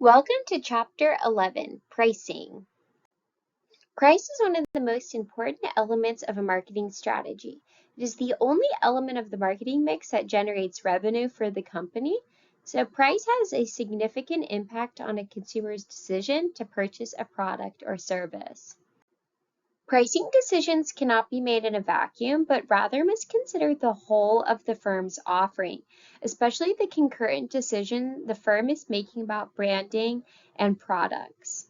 Welcome to Chapter 11, Pricing. Price is one of the most important elements of a marketing strategy. It is the only element of the marketing mix that generates revenue for the company, so price has a significant impact on a consumer's decision to purchase a product or service. Pricing decisions cannot be made in a vacuum, but rather must consider the whole of the firm's offering, especially the concurrent decision the firm is making about branding and products,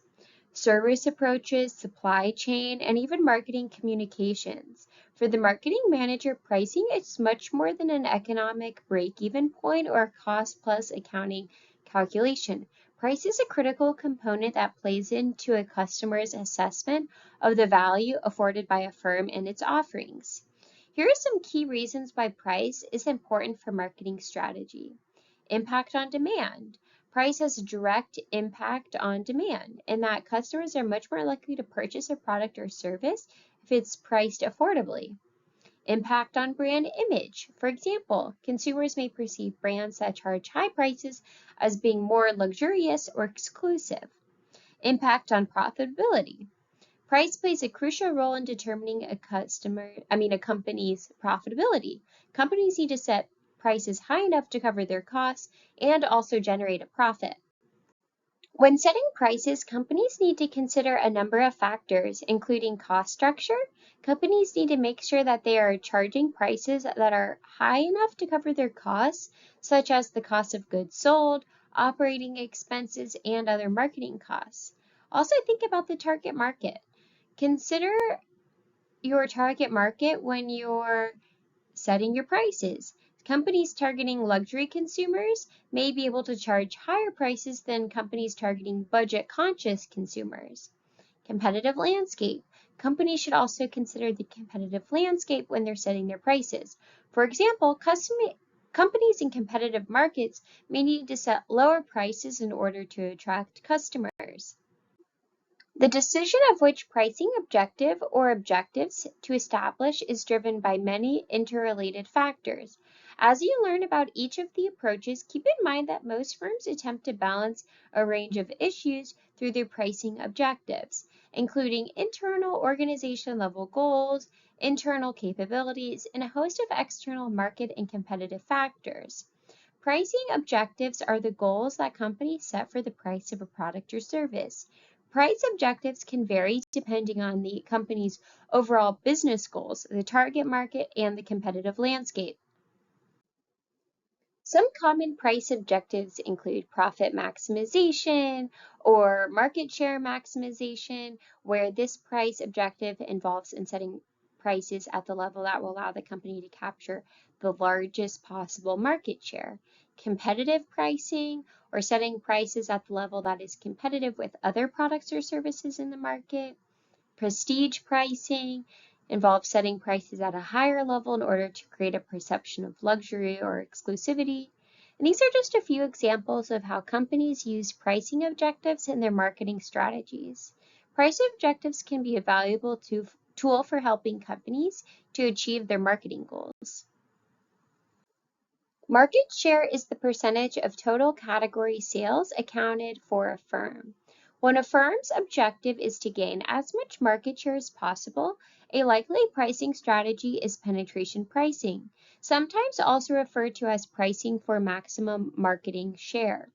service approaches, supply chain, and even marketing communications. For the marketing manager, pricing is much more than an economic break-even point or a cost-plus accounting calculation. Price is a critical component that plays into a customer's assessment of the value afforded by a firm and its offerings. Here are some key reasons why price is important for marketing strategy. Impact on demand. Price has a direct impact on demand in that customers are much more likely to purchase a product or service if it's priced affordably. Impact on brand image. For example, consumers may perceive brands that charge high prices as being more luxurious or exclusive. Impact on profitability. Price plays a crucial role in determining a company's profitability. Companies need to set prices high enough to cover their costs and also generate a profit. When setting prices, companies need to consider a number of factors, including cost structure. Companies need to make sure that they are charging prices that are high enough to cover their costs, such as the cost of goods sold, operating expenses, and other marketing costs. Also, think about the target market. Consider your target market when you're setting your prices. Companies targeting luxury consumers may be able to charge higher prices than companies targeting budget-conscious consumers. Competitive landscape. Companies should also consider the competitive landscape when they're setting their prices. For example, companies in competitive markets may need to set lower prices in order to attract customers. The decision of which pricing objective or objectives to establish is driven by many interrelated factors. As you learn about each of the approaches, keep in mind that most firms attempt to balance a range of issues through their pricing objectives, including internal organization level goals, internal capabilities, and a host of external market and competitive factors. Pricing objectives are the goals that companies set for the price of a product or service. Price objectives can vary depending on the company's overall business goals, the target market, and the competitive landscape. Some common price objectives include profit maximization or market share maximization, where this price objective involves in setting prices at the level that will allow the company to capture the largest possible market share. Competitive pricing, or setting prices at the level that is competitive with other products or services in the market. Prestige pricing involves setting prices at a higher level in order to create a perception of luxury or exclusivity. And these are just a few examples of how companies use pricing objectives in their marketing strategies. Price objectives can be a valuable tool for helping companies to achieve their marketing goals. Market share is the percentage of total category sales accounted for a firm. When a firm's objective is to gain as much market share as possible, a likely pricing strategy is penetration pricing, sometimes also referred to as pricing for maximum marketing share.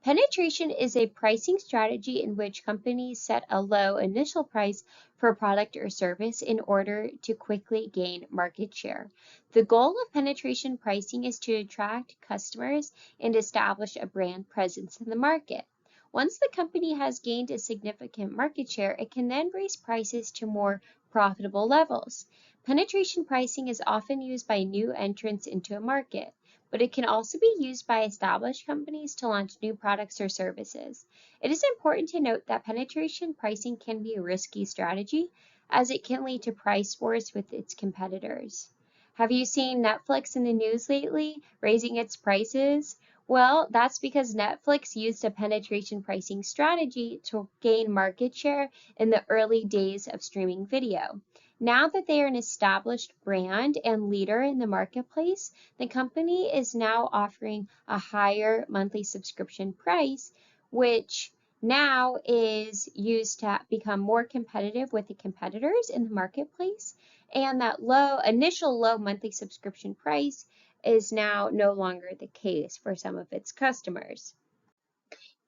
Penetration is a pricing strategy in which companies set a low initial price for a product or service in order to quickly gain market share. The goal of penetration pricing is to attract customers and establish a brand presence in the market. Once the company has gained a significant market share, it can then raise prices to more profitable levels. Penetration pricing is often used by new entrants into a market, but it can also be used by established companies to launch new products or services. It is important to note that penetration pricing can be a risky strategy, as it can lead to price wars with its competitors. Have you seen Netflix in the news lately, raising its prices? Well, that's because Netflix used a penetration pricing strategy to gain market share in the early days of streaming video. Now that they are an established brand and leader in the marketplace, the company is now offering a higher monthly subscription price, which now is used to become more competitive with the competitors in the marketplace. And that initial low monthly subscription price is now no longer the case for some of its customers.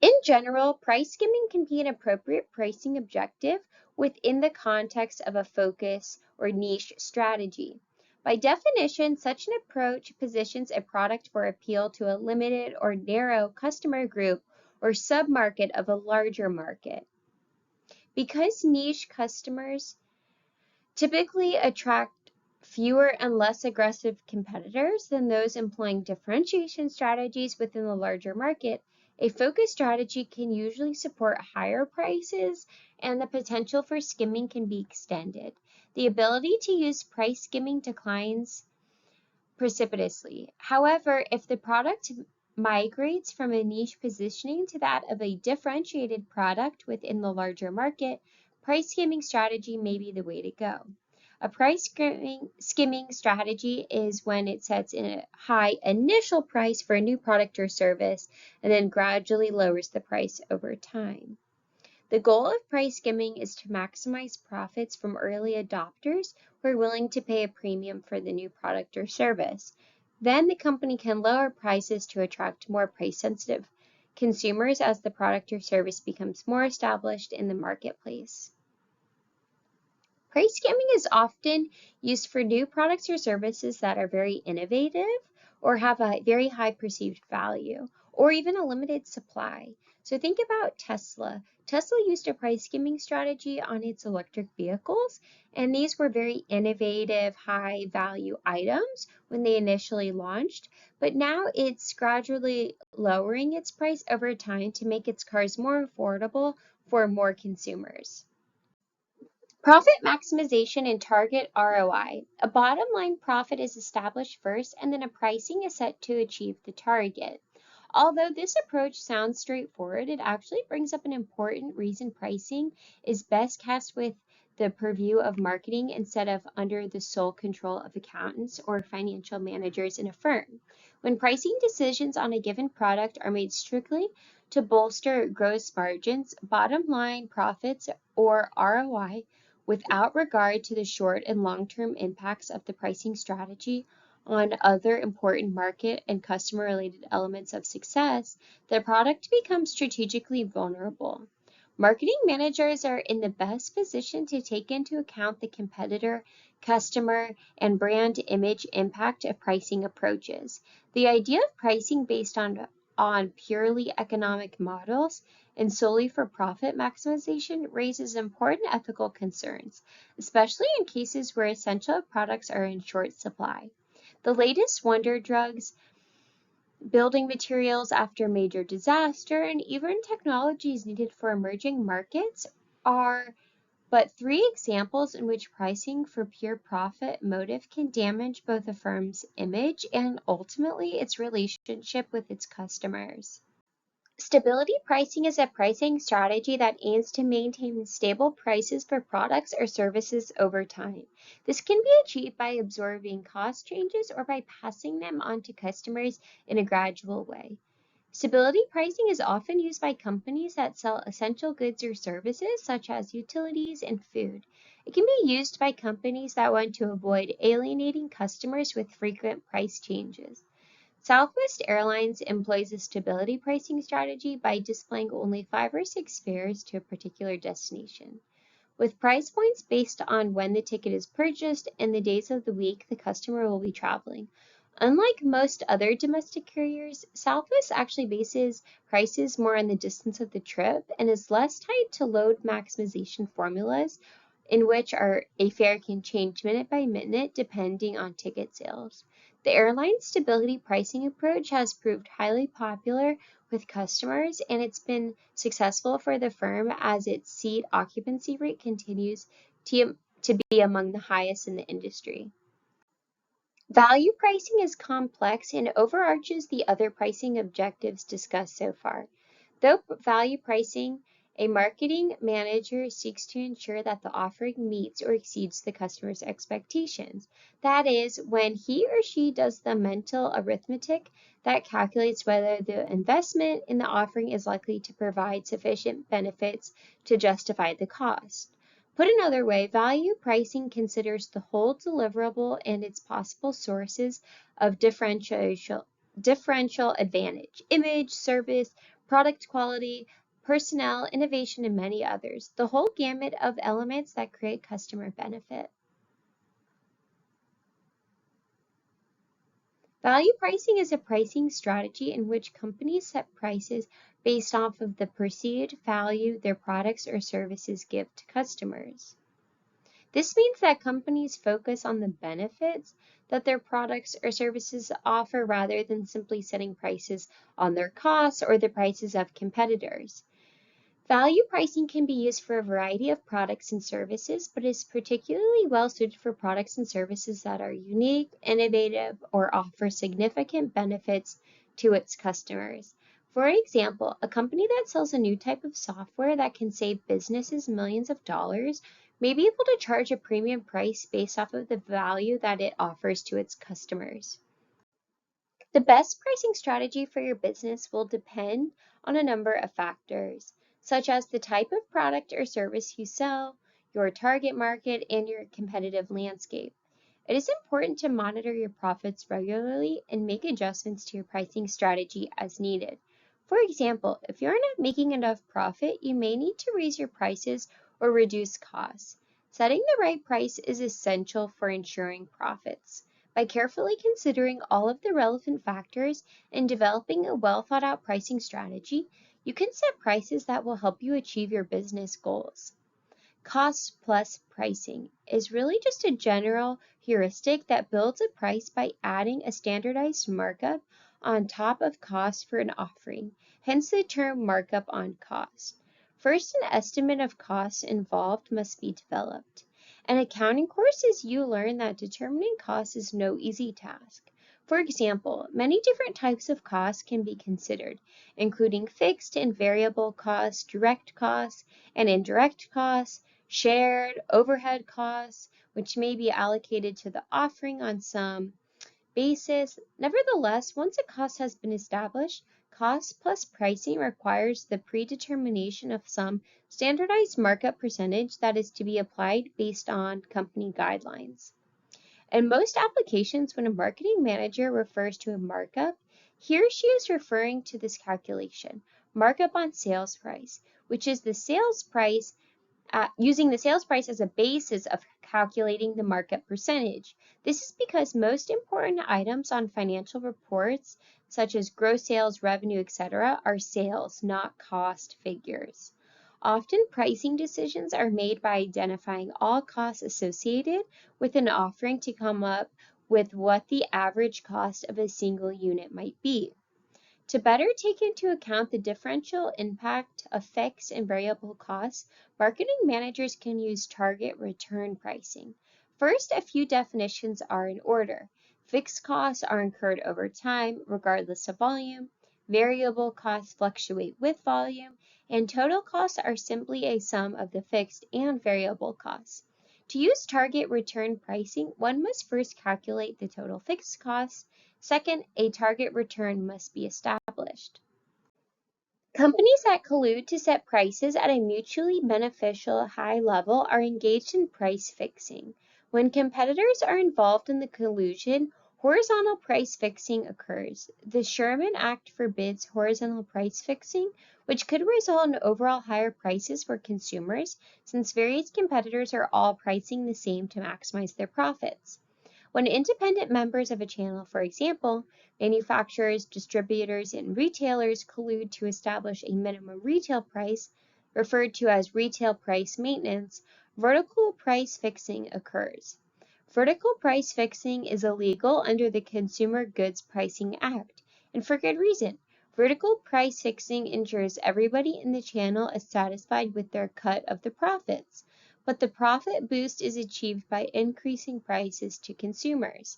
In general, price skimming can be an appropriate pricing objective within the context of a focus or niche strategy. By definition, such an approach positions a product for appeal to a limited or narrow customer group or submarket of a larger market. Because niche customers typically attract fewer and less aggressive competitors than those employing differentiation strategies within the larger market, a focus strategy can usually support higher prices and the potential for skimming can be extended. The ability to use price skimming declines precipitously. However, if the product migrates from a niche positioning to that of a differentiated product within the larger market, price skimming strategy may be the way to go. A price skimming strategy is when it sets a high initial price for a new product or service and then gradually lowers the price over time. The goal of price skimming is to maximize profits from early adopters who are willing to pay a premium for the new product or service. Then the company can lower prices to attract more price-sensitive consumers as the product or service becomes more established in the marketplace. Price skimming is often used for new products or services that are very innovative or have a very high perceived value, or even a limited supply. So think about Tesla. Tesla used a price skimming strategy on its electric vehicles, and these were very innovative, high value items when they initially launched, but now it's gradually lowering its price over time to make its cars more affordable for more consumers. Profit maximization and target ROI. A bottom line profit is established first, and then a pricing is set to achieve the target. Although this approach sounds straightforward, it actually brings up an important reason pricing is best cast with the purview of marketing instead of under the sole control of accountants or financial managers in a firm. When pricing decisions on a given product are made strictly to bolster gross margins, bottom line profits, or ROI, without regard to the short and long-term impacts of the pricing strategy on other important market and customer-related elements of success, the product becomes strategically vulnerable. Marketing managers are in the best position to take into account the competitor, customer, and brand image impact of pricing approaches. The idea of pricing based on purely economic models and solely for profit maximization raises important ethical concerns, especially in cases where essential products are in short supply. The latest wonder drugs, building materials after major disaster, and even technologies needed for emerging markets are but three examples in which pricing for pure profit motive can damage both a firm's image and ultimately its relationship with its customers. Stability pricing is a pricing strategy that aims to maintain stable prices for products or services over time. This can be achieved by absorbing cost changes or by passing them on to customers in a gradual way. Stability pricing is often used by companies that sell essential goods or services such as utilities and food. It can be used by companies that want to avoid alienating customers with frequent price changes. Southwest Airlines employs a stability pricing strategy by displaying only 5 or 6 fares to a particular destination, with price points based on when the ticket is purchased and the days of the week the customer will be traveling. Unlike most other domestic carriers, Southwest actually bases prices more on the distance of the trip and is less tied to load maximization formulas in which a fare can change minute by minute depending on ticket sales. The airline stability pricing approach has proved highly popular with customers, and it's been successful for the firm as its seat occupancy rate continues to be among the highest in the industry. Value pricing is complex and overarches the other pricing objectives discussed so far. Though value pricing A marketing manager seeks to ensure that the offering meets or exceeds the customer's expectations. That is, when he or she does the mental arithmetic that calculates whether the investment in the offering is likely to provide sufficient benefits to justify the cost. Put another way, value pricing considers the whole deliverable and its possible sources of differential advantage: image, service, product quality, personnel, innovation, and many others, the whole gamut of elements that create customer benefit. Value pricing is a pricing strategy in which companies set prices based off of the perceived value their products or services give to customers. This means that companies focus on the benefits that their products or services offer rather than simply setting prices on their costs or the prices of competitors. Value pricing can be used for a variety of products and services, but is particularly well suited for products and services that are unique, innovative, or offer significant benefits to its customers. For example, a company that sells a new type of software that can save businesses millions of dollars may be able to charge a premium price based off of the value that it offers to its customers. The best pricing strategy for your business will depend on a number of factors, such as the type of product or service you sell, your target market, and your competitive landscape. It is important to monitor your profits regularly and make adjustments to your pricing strategy as needed. For example, if you're not making enough profit, you may need to raise your prices or reduce costs. Setting the right price is essential for ensuring profits. By carefully considering all of the relevant factors and developing a well-thought-out pricing strategy, you can set prices that will help you achieve your business goals. Cost plus pricing is really just a general heuristic that builds a price by adding a standardized markup on top of cost for an offering, hence the term markup on cost. First, an estimate of costs involved must be developed. In accounting courses, you learn that determining costs is no easy task. For example, many different types of costs can be considered, including fixed and variable costs, direct costs and indirect costs, shared overhead costs, which may be allocated to the offering on some basis. Nevertheless, once a cost has been established, cost plus pricing requires the predetermination of some standardized markup percentage that is to be applied based on company guidelines. In most applications, when a marketing manager refers to a markup, he or she is referring to this calculation, markup on sales price, which is the sales price using the sales price as a basis of calculating the markup percentage. This is because most important items on financial reports, such as gross sales, revenue, etc., are sales, not cost figures. Often, pricing decisions are made by identifying all costs associated with an offering to come up with what the average cost of a single unit might be. To better take into account the differential impact of fixed and variable costs, marketing managers can use target return pricing. First, a few definitions are in order. Fixed costs are incurred over time, regardless of volume. Variable costs fluctuate with volume, and total costs are simply a sum of the fixed and variable costs. To use target return pricing, one must first calculate the total fixed costs. Second, a target return must be established. Companies that collude to set prices at a mutually beneficial high level are engaged in price fixing. When competitors are involved in the collusion, horizontal price fixing occurs. The Sherman Act forbids horizontal price fixing, which could result in overall higher prices for consumers, since various competitors are all pricing the same to maximize their profits. When independent members of a channel, for example, manufacturers, distributors, and retailers collude to establish a minimum retail price, referred to as retail price maintenance, vertical price fixing occurs. Vertical price fixing is illegal under the Consumer Goods Pricing Act, and for good reason. Vertical price fixing ensures everybody in the channel is satisfied with their cut of the profits, but the profit boost is achieved by increasing prices to consumers.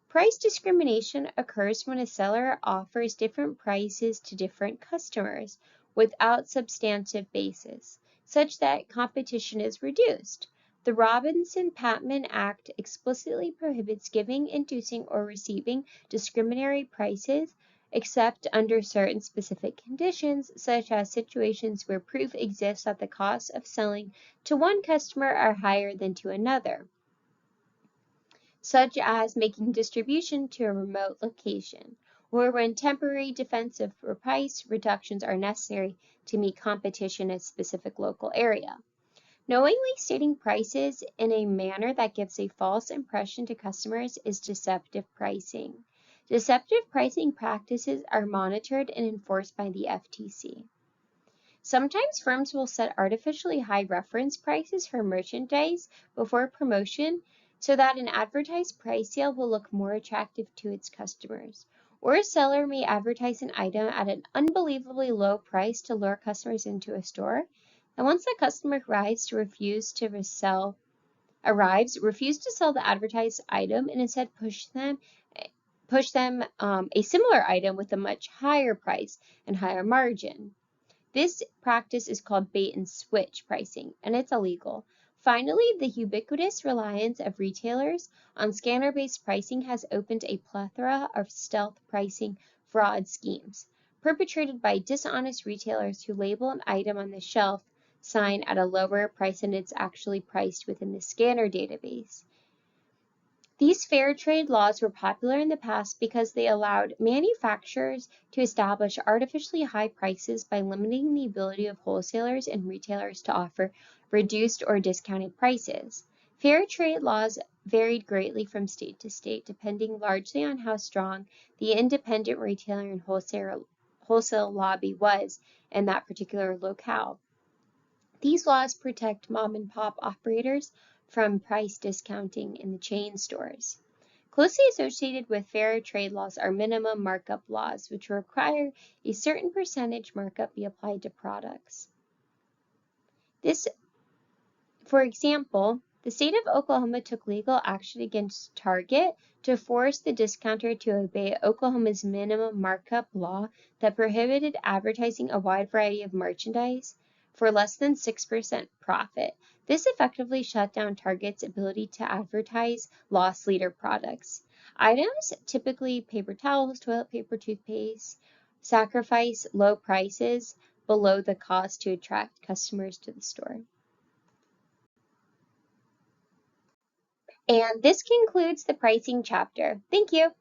Price discrimination occurs when a seller offers different prices to different customers. without substantive basis, such that competition is reduced. The Robinson-Patman Act explicitly prohibits giving, inducing, or receiving discriminatory prices except under certain specific conditions, such as situations where proof exists that the costs of selling to one customer are higher than to another, such as making distribution to a remote location, or when temporary defensive or price reductions are necessary to meet competition in a specific local area. Knowingly stating prices in a manner that gives a false impression to customers is deceptive pricing. Deceptive pricing practices are monitored and enforced by the FTC. Sometimes firms will set artificially high reference prices for merchandise before promotion so that an advertised price sale will look more attractive to its customers. Or a seller may advertise an item at an unbelievably low price to lure customers into a store. And once the customer refuse to sell the advertised item and instead push them a similar item with a much higher price and higher margin. This practice is called bait and switch pricing, and it's illegal. Finally, the ubiquitous reliance of retailers on scanner-based pricing has opened a plethora of stealth pricing fraud schemes, perpetrated by dishonest retailers who label an item on the shelf sign at a lower price than it's actually priced within the scanner database. These fair trade laws were popular in the past because they allowed manufacturers to establish artificially high prices by limiting the ability of wholesalers and retailers to offer reduced or discounted prices. Fair trade laws varied greatly from state to state, depending largely on how strong the independent retailer and wholesale lobby was in that particular locale. These laws protect mom-and-pop operators from price discounting in the chain stores. Closely associated with fair trade laws are minimum markup laws, which require a certain percentage markup be applied to products. For example, the state of Oklahoma took legal action against Target to force the discounter to obey Oklahoma's minimum markup law that prohibited advertising a wide variety of merchandise for less than 6% profit. This effectively shut down Target's ability to advertise loss leader products. Items, typically paper towels, toilet paper, toothpaste, sacrifice low prices below the cost to attract customers to the store. And this concludes the pricing chapter. Thank you.